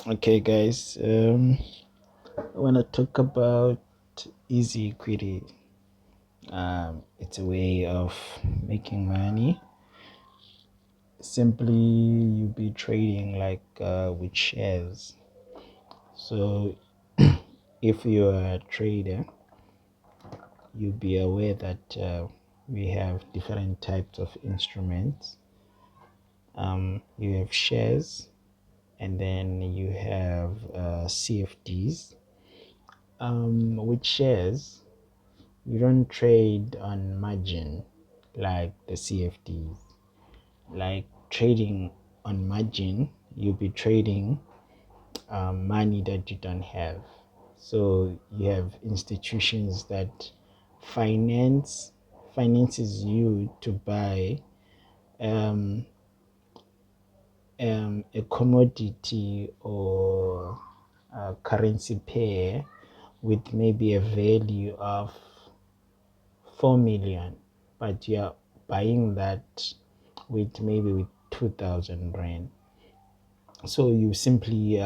Okay, guys, I want to talk about easy equity. It's a way of making money. Simply, you be trading like with shares. So, if you're a trader, you'll be aware that we have different types of instruments. You have shares, and then you have CFDs. With shares, you don't trade on margin like the CFDs. Like trading on margin, you'll be trading money that you don't have. So you have institutions that finances you to buy um, a commodity or a currency pair with maybe a value of 4 million, but you're buying that with 2,000 rand. So you simply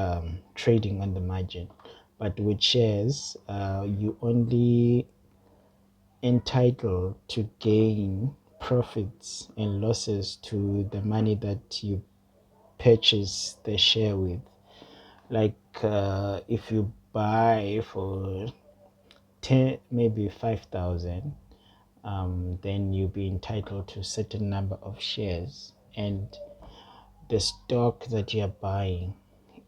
trading on the margin. But with shares, you only entitled to gain profits and losses to the money that you purchase the share with. Like if you buy for 10, maybe 5,000, then you'll be entitled to a certain number of shares, and the stock that you're buying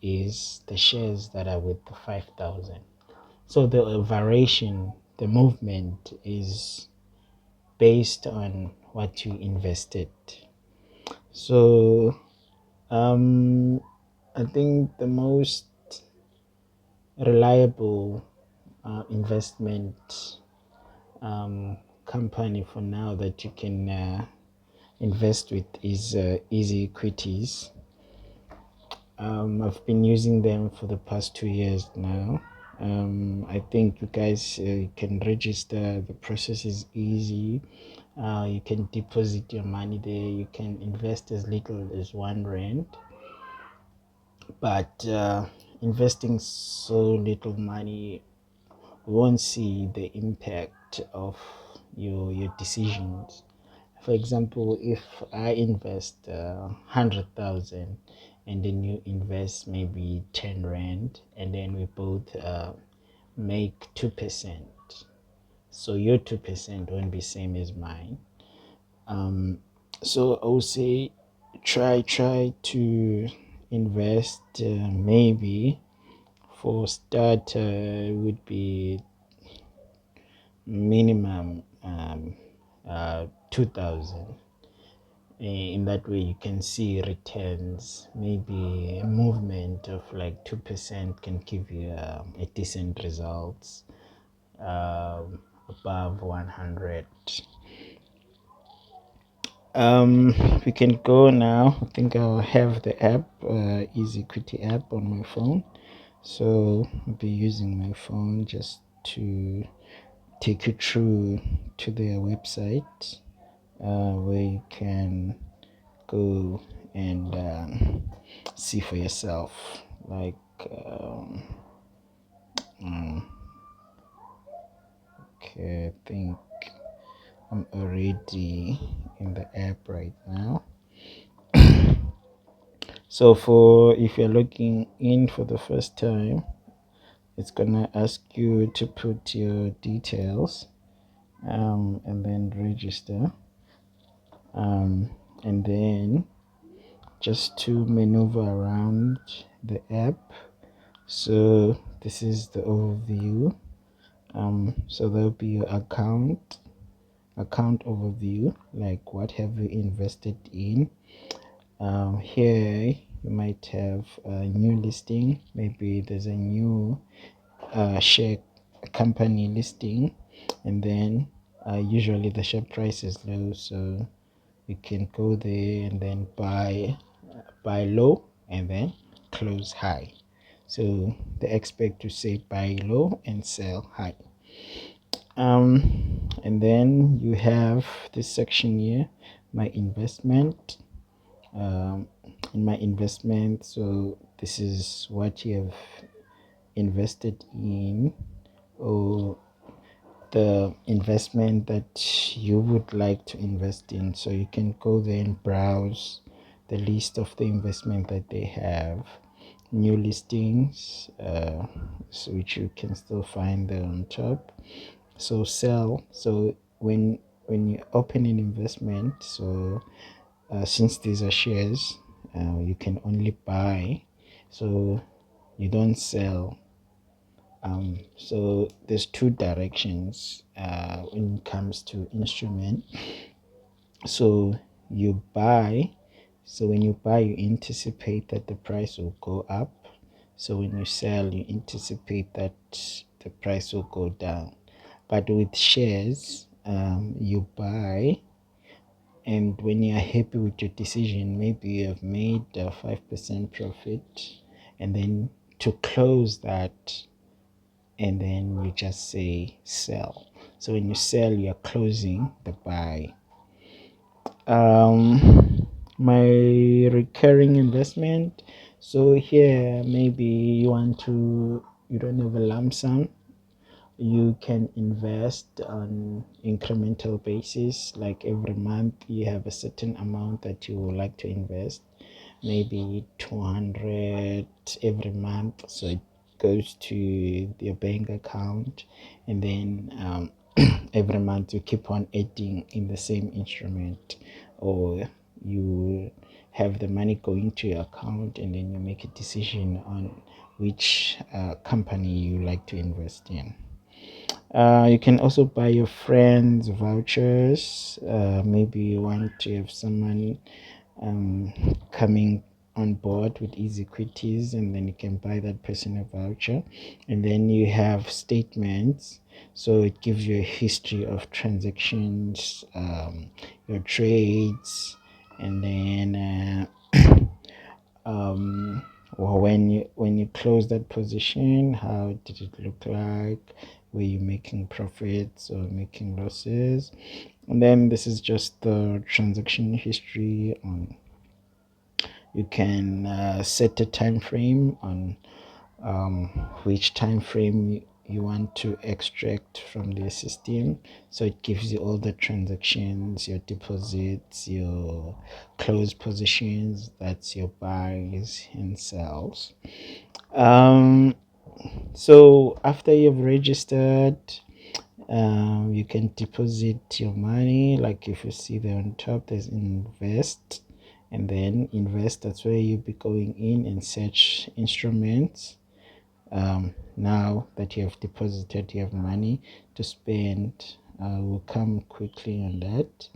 is the shares that are with the 5,000. So the variation, the movement is based on what you invested. So I think the most reliable investment company for now that you can invest with is Easy Equities. I've been using them for the past 2 years now. I think you guys can register. The process is easy. You can deposit your money there. You can invest as little as 1 rand. But investing so little money won't see the impact of your decisions. For example, if I invest 100,000 and then you invest maybe 10 rand, and then we both make 2%, so your 2% won't be same as mine. So I would say try to invest maybe for start would be minimum 2,000. In that way you can see returns. Maybe a movement of like 2% can give you a decent results above 100. We can go now. I think I'll have the app, Easy Equity app on my phone. So I'll be using my phone just to take you through to their website, where you can go and see for yourself. Like, okay, I think I'm already in the app right now. So for if you're logging in for the first time, it's gonna ask you to put your details and then register, and then just to maneuver around the app. So this is the overview. So there'll be your account overview, like what have you invested in. Here you might have a new listing. Maybe there's a new share company listing, and then usually the share price is low, so you can go there and then buy low and then close high. So they expect to say buy low and sell high. And then you have this section here, my investment. In my investment, so this is what you have invested in, or the investment that you would like to invest in. So you can go there and browse the list of the investment that they have, new listings, which you can still find there on top. So sell. So when you open an investment, so since these are shares, you can only buy, so you don't sell. So there's two directions when it comes to instrument. So you buy. So when you buy, you anticipate that the price will go up. So when you sell, you anticipate that the price will go down. But with shares, you buy, and when you are happy with your decision, maybe you have made a 5% profit, and then to close that, and then you just say sell. So when you sell, you're closing the buy. My recurring investment. So here, maybe you don't have a lump sum, you can invest on incremental basis. Like every month you have a certain amount that you would like to invest, maybe 200 every month, so it goes to your bank account, and then every month you keep on adding in the same instrument, or you have the money going to your account, and then you make a decision on which company you like to invest in. You can also buy your friends vouchers. Maybe you want to have someone coming on board with Equities, and then you can buy that person a voucher. And then you have statements, so it gives you a history of transactions, your trades, and then well, when you close that position, how did it look like? Were you making profits or making losses? And then this is just the transaction history. On You can set a time frame on which time frame you want to extract from the system. So it gives you all the transactions, your deposits, your closed positions, that's your buys and sells. So after you've registered, you can deposit your money. Like if you see there on top, there's invest, and then invest, that's where you'll be going in and search instruments. Now that you have deposited, you have money to spend. We'll come quickly on that.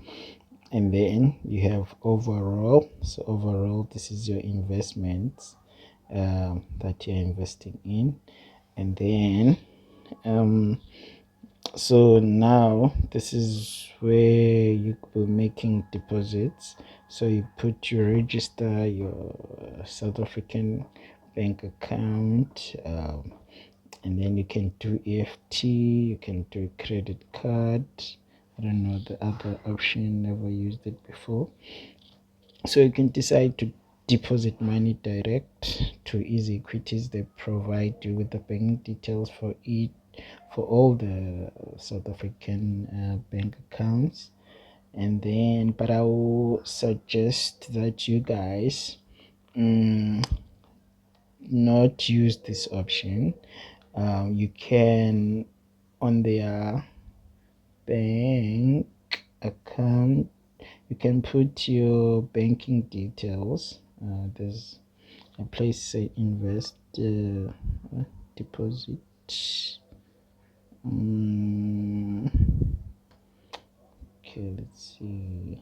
And then you have overall. So overall, this is your investments that you're investing in. And then so now this is where you will be making deposits. So you register your South African bank account, and then you can do EFT, you can do credit card. I don't know the other option, never used it before. So you can decide to deposit money direct to Equities. They provide you with the bank details for all the South African bank accounts. And then, but I will suggest that you guys not use this option. You can, on their bank account, you can put your banking details. There's a place say invest, deposit. Okay, let's see.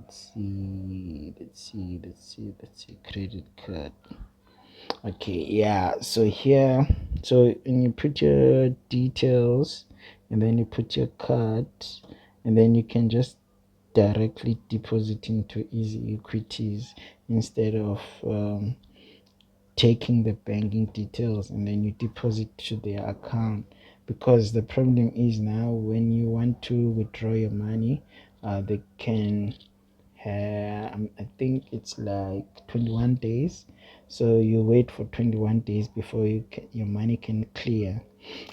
Let's see. Credit card. Okay, yeah. So here, so when you put your details, and then you put your card, and then you can just directly deposit into Equities instead of taking the banking details and then you deposit to their account. Because the problem is now when you want to withdraw your money, they can I think it's like 21 days. So you wait for 21 days before your money can clear.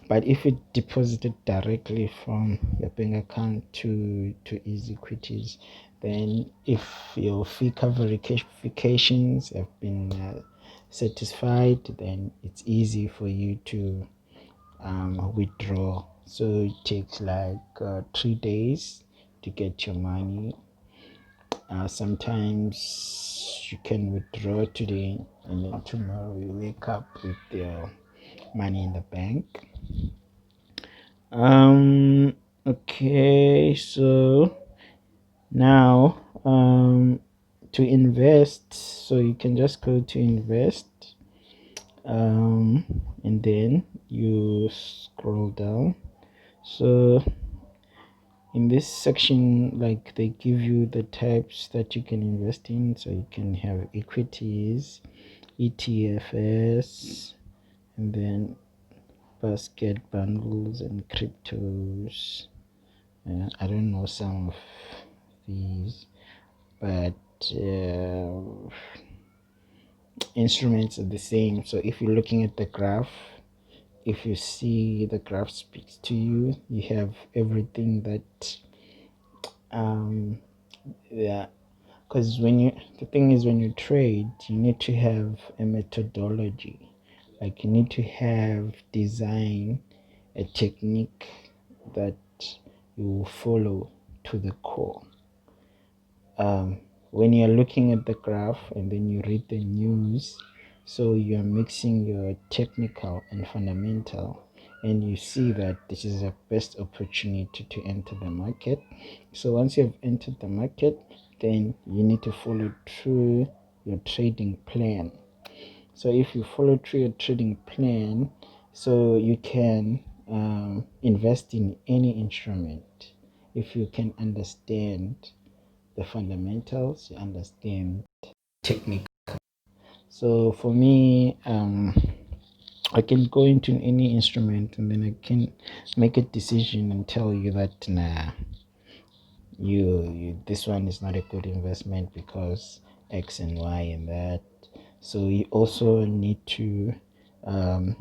But if you deposit it directly from your bank account to Equities, then if your fee cover verifications have been satisfied, then it's easy for you to withdraw. So it takes like 3 days to get your money. Sometimes you can withdraw today and then tomorrow you wake up with your money in the bank. Okay, so now to invest, so you can just go to invest, and then you scroll down. So in this section, like, they give you the types that you can invest in. So you can have equities, ETFs, and then basket bundles and cryptos. I don't know some of these, but instruments are the same. So if you're looking at the graph, if you see the graph speaks to you, you have everything that yeah. Because the thing is, when you trade, you need to have a methodology. Like, you need to have design a technique that you will follow to the core. When you're looking at the graph and then you read the news, so you're mixing your technical and fundamental, and you see that this is the best opportunity to enter the market. So once you've entered the market, then you need to follow through your trading plan. So if you follow through your trading plan, so you can invest in any instrument if you can understand the fundamentals, you understand technique. So for me, I can go into any instrument and then I can make a decision and tell you that, nah, you this one is not a good investment because X and Y and that. So you also need to um,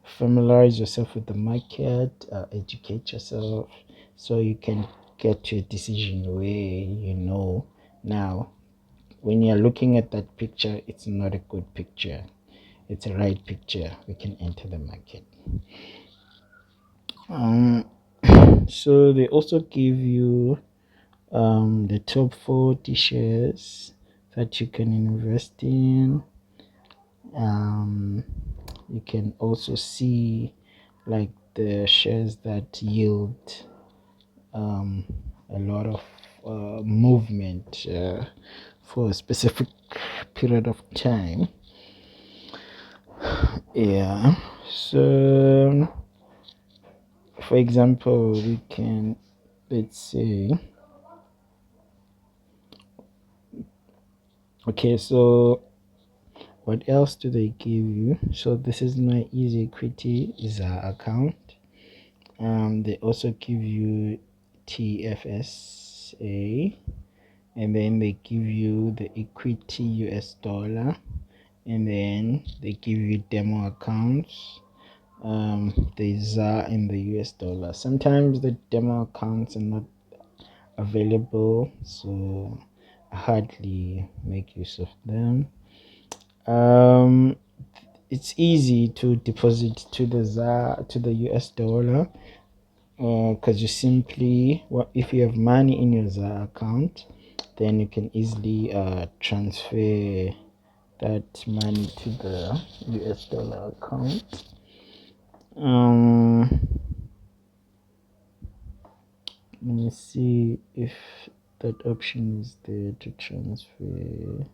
familiarize yourself with the market, educate yourself, so you can get to a decision where you know now, when you're looking at that picture, it's not a good picture, it's a right picture, we can enter the market. um so they also give you the top 40 shares that you can invest in. You can also see, like, the shares that yield a lot of movement for a specific period of time. Yeah. So, for example, we can, let's say, okay, so what else do they give you? So this is my Easy Equity is our account. They also give you TFSA, and then they give you the equity US dollar, and then they give you demo accounts. The ZAR in the US dollar. Sometimes the demo accounts are not available, so I hardly make use of them. It's easy to deposit to the ZAR, to the US dollar, because you simply, if you have money in your ZAR account, then you can easily transfer that money to the US dollar account. Let me see if that option is there to transfer.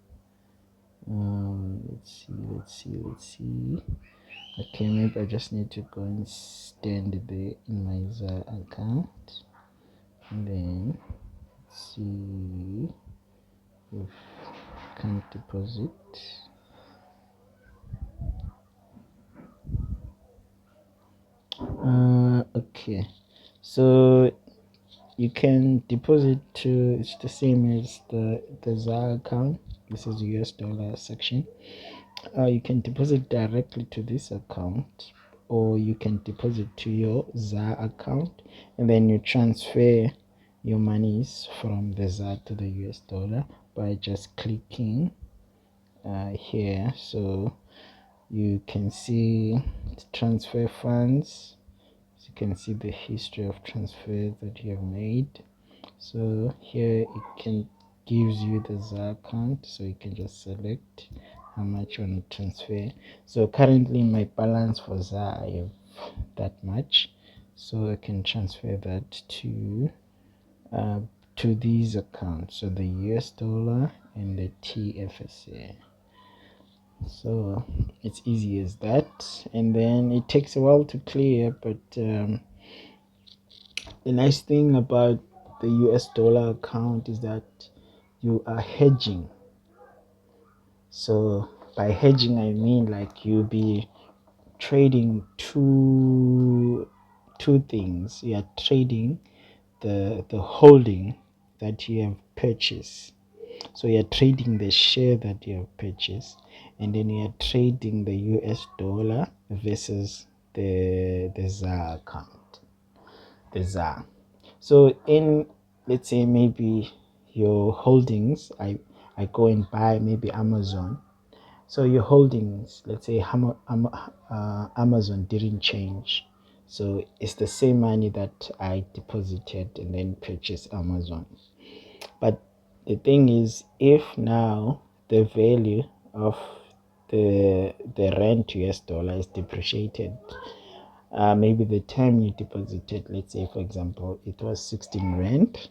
Let's see. Okay, maybe I just need to go and stand there in my ZAR account, and then see if I can deposit. Okay, so you can deposit to, it's the same as the ZAR account. This is US dollar section. You can deposit directly to this account, or you can deposit to your ZAR account, and then you transfer your monies from the ZAR to the US dollar by just clicking here. So you can see transfer funds. So you can see the history of transfers that you have made. So here it can gives you the ZAR account, so you can just select how much you want to transfer. So currently my balance for ZAR, I have that much, so I can transfer that uh, to these accounts, so the US dollar and the TFSA. So it's easy as that, and then it takes a while to clear, but the nice thing about the US dollar account is that you are hedging. So by hedging, I mean like you'll be trading two things. You are trading the holding that you have purchased. So you're trading the share that you have purchased, and then you're trading the US dollar versus the ZAR account, the ZAR. So in, let's say maybe your holdings, I go and buy maybe Amazon. So your holdings, let's say Amazon didn't change. So it's the same money that I deposited and then purchased Amazon. But the thing is, if now the value of the rand to US dollar is depreciated, maybe the time you deposited, let's say for example, it was 16 rand,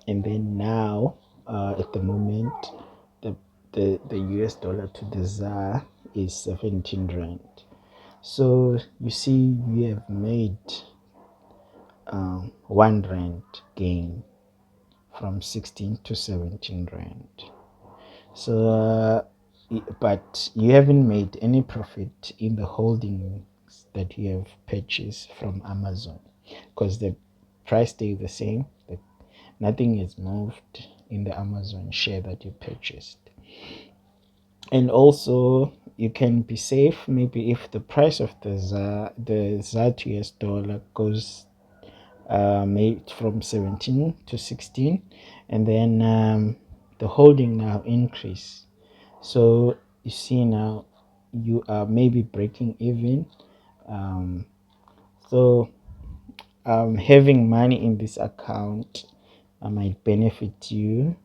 and then now at the moment the US dollar to the ZAR is 17 rand. So you see, we have made 1 rand gain from 16 to 17 rand. So but you haven't made any profit in the holdings that you have purchased from Amazon, because the price stays the same. Nothing is moved in the Amazon share that you purchased. And also you can be safe, maybe if the price of the ZAR to US dollar goes made from 17 to 16, and then the holding now increase. So you see now you are maybe breaking even. So having money in this account might benefit you,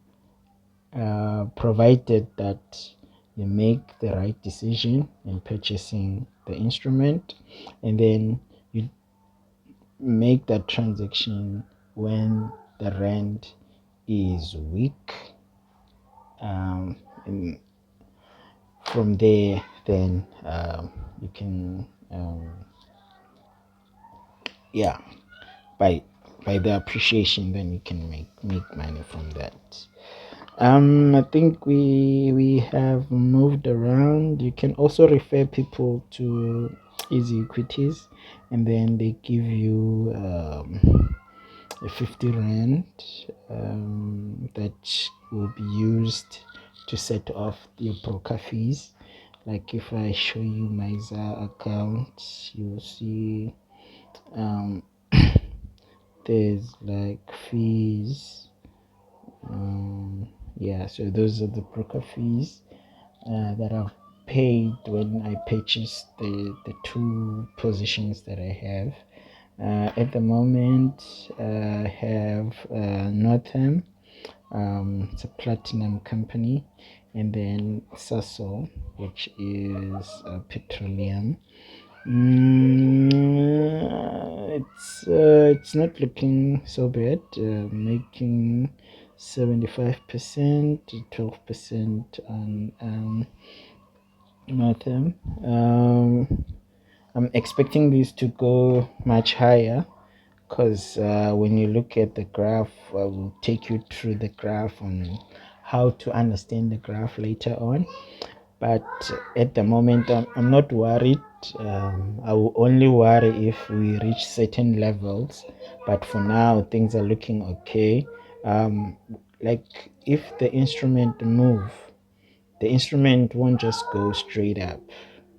provided that you make the right decision in purchasing the instrument, and then you make that transaction when the rand is weak. And from there, then you can, yeah, by the appreciation, then you can make money from that. I think we have moved around. You can also refer people to Easy Equities, and then they give you a 50 rand that will be used to set off your broker fees. Like if I show you my ZAR account, you'll see um, there's like fees. Yeah, so those are the broker fees that I've paid when I purchased the two positions that I have. At the moment, I have Northam, it's a platinum company, and then Sasol, which is petroleum. It's not looking so bad. Making 75%, 12% on Northam. I'm expecting this to go much higher, because when you look at the graph, I will take you through the graph on how to understand the graph later on. But at the moment, I'm not worried. I will only worry if we reach certain levels. But for now, things are looking okay. Like if the instrument move, the instrument won't just go straight up.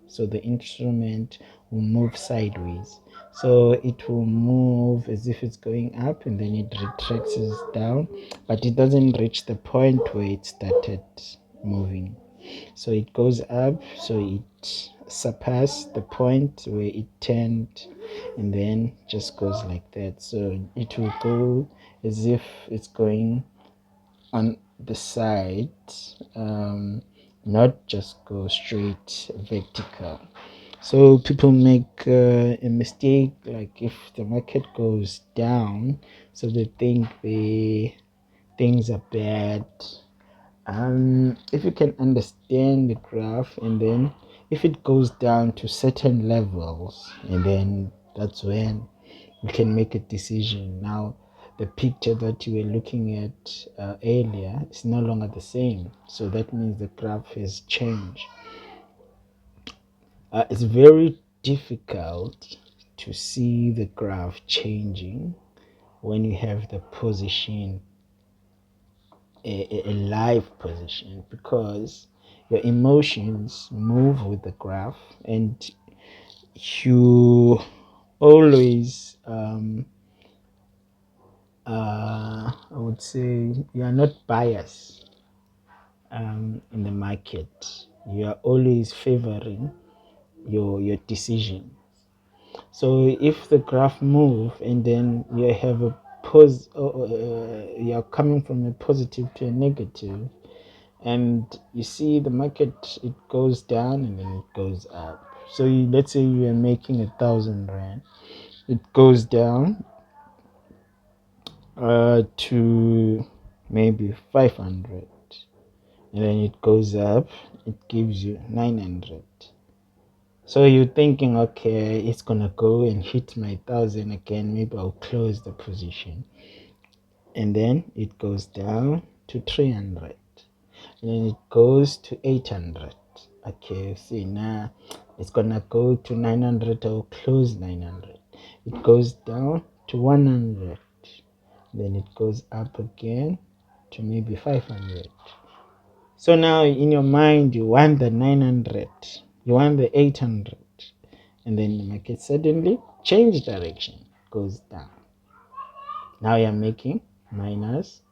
So the instrument will move sideways. So it will move as if it's going up and then it retracts down, but it doesn't reach the point where it started moving. So it goes up, so it surpassed the point where it turned and then just goes like that. So it will go as if it's going on the side, not just go straight vertical. So people make a mistake, like if the market goes down, so they think things are bad. If you can understand the graph, and then if it goes down to certain levels, and then that's when you can make a decision. Now, the picture that you were looking at earlier is no longer the same, so that means the graph has changed. It's very difficult to see the graph changing when you have the position, a live position, because your emotions move with the graph, and you always I would say you are not biased in the market. You are always favoring your decision. So if the graph move and then you have a you are coming from a positive to a negative, and you see the market, it goes down and then it goes up. So let's say you are making 1,000 rand, it goes down to maybe 500, and then it goes up, it gives you 900. So you're thinking, okay, it's gonna go and hit my 1,000 again, maybe I'll close the position, and then it goes down to 300, and then it goes to 800. Okay, see, now it's gonna go to 900, I'll close 900. It goes down to 100, then it goes up again to maybe 500. So now in your mind, you want the 900, you want the 800, and then the market suddenly change direction, goes down. Now you're making minus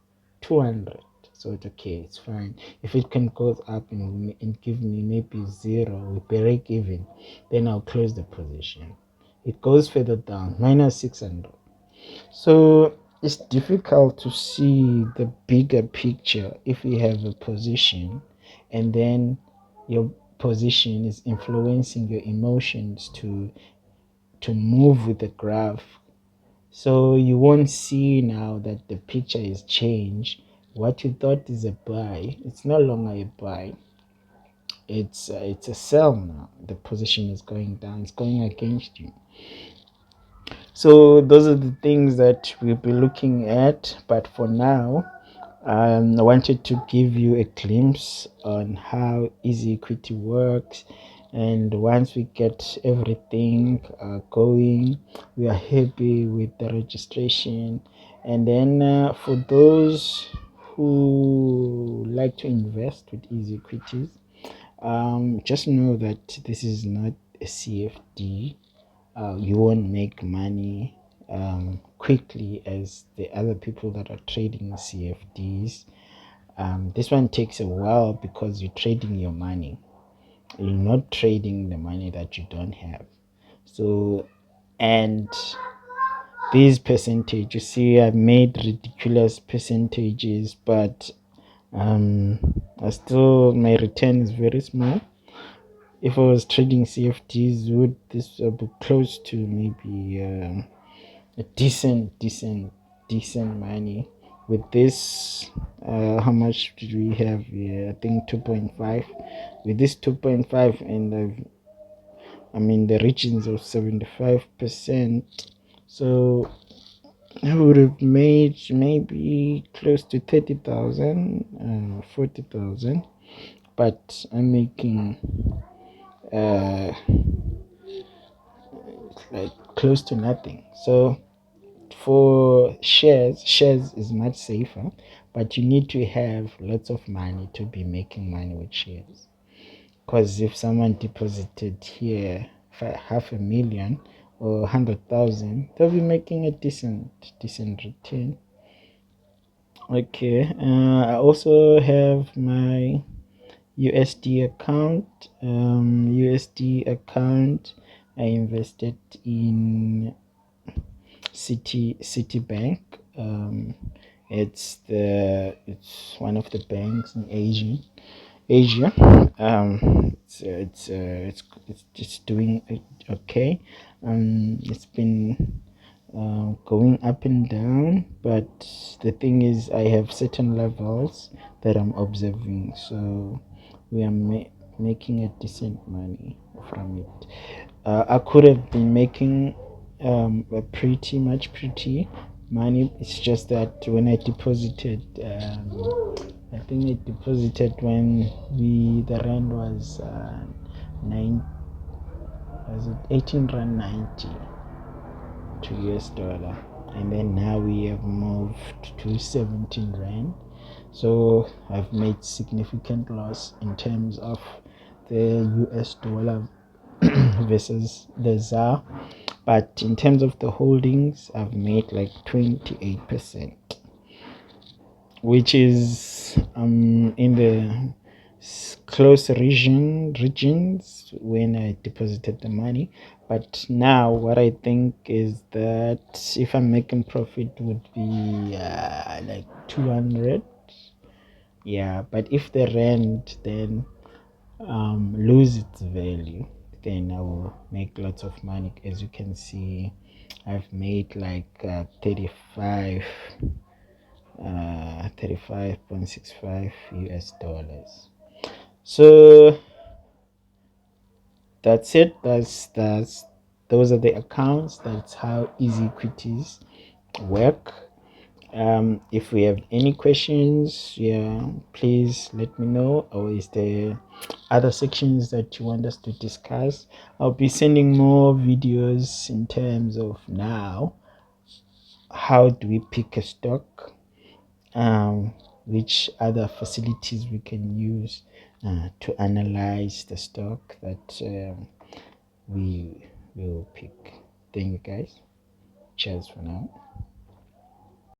200. So it's okay, it's fine. If it can go up and give me maybe zero, we break even, then I'll close the position. It goes further down, minus 600. So it's difficult to see the bigger picture if you have a position and then your position is influencing your emotions to move with the graph. So you won't see now that the picture is changed. What you thought is a buy, it's no longer a buy. It's a sell now. The position is going down. It's going against you. So those are the things that we'll be looking at. But for now, I wanted to give you a glimpse on how easy equity works. And once we get everything going, we are happy with the registration. And then for those who like to invest with easy equities, just know that this is not a CFD. You won't make money quickly as the other people that are trading CFDs. This one takes a while because you're trading your money. You're not trading the money that you don't have. So, and these percentages, you see, I made ridiculous percentages, but I still, my return is very small. If I was trading CFDs, would this be close to maybe a decent money? With this, how much did we have here? I think 2.5. With this 2.5, and I'm in the regions of 75%. So I would have made maybe close to 30,000, 40,000 but I'm making uh, like close to nothing. So for shares is much safer, but you need to have lots of money to be making money with shares. Because if someone deposited here half a million or 100,000, they'll be making a decent return. Okay, I also have my USD account. I invested in Citibank. It's one of the banks in Asia. It's doing okay. It's been going up and down, but the thing is, I have certain levels that I'm observing, so we are making a decent money from it. I could have been making a pretty money. It's just that when I deposited, I think I deposited when the rand was nine, was it 18 rand 90 to US dollar, and then now we have moved to 17 rand. So I've made significant loss in terms of the US dollar versus the ZAR, but in terms of the holdings, I've made like 28%, which is in the close regions when I deposited the money. But now what I think is that if I'm making profit would be like 200. Yeah, but if the rent then lose its value, then I will make lots of money. As you can see, I've made like 35.65 US dollars. So that's it. That's those are the accounts. That's how easy equities work. If we have any questions, yeah, please let me know. Or is there other sections that you want us to discuss? I'll be sending more videos in terms of now how do we pick a stock, which other facilities we can use to analyze the stock that we will pick. Thank you guys. Cheers for now.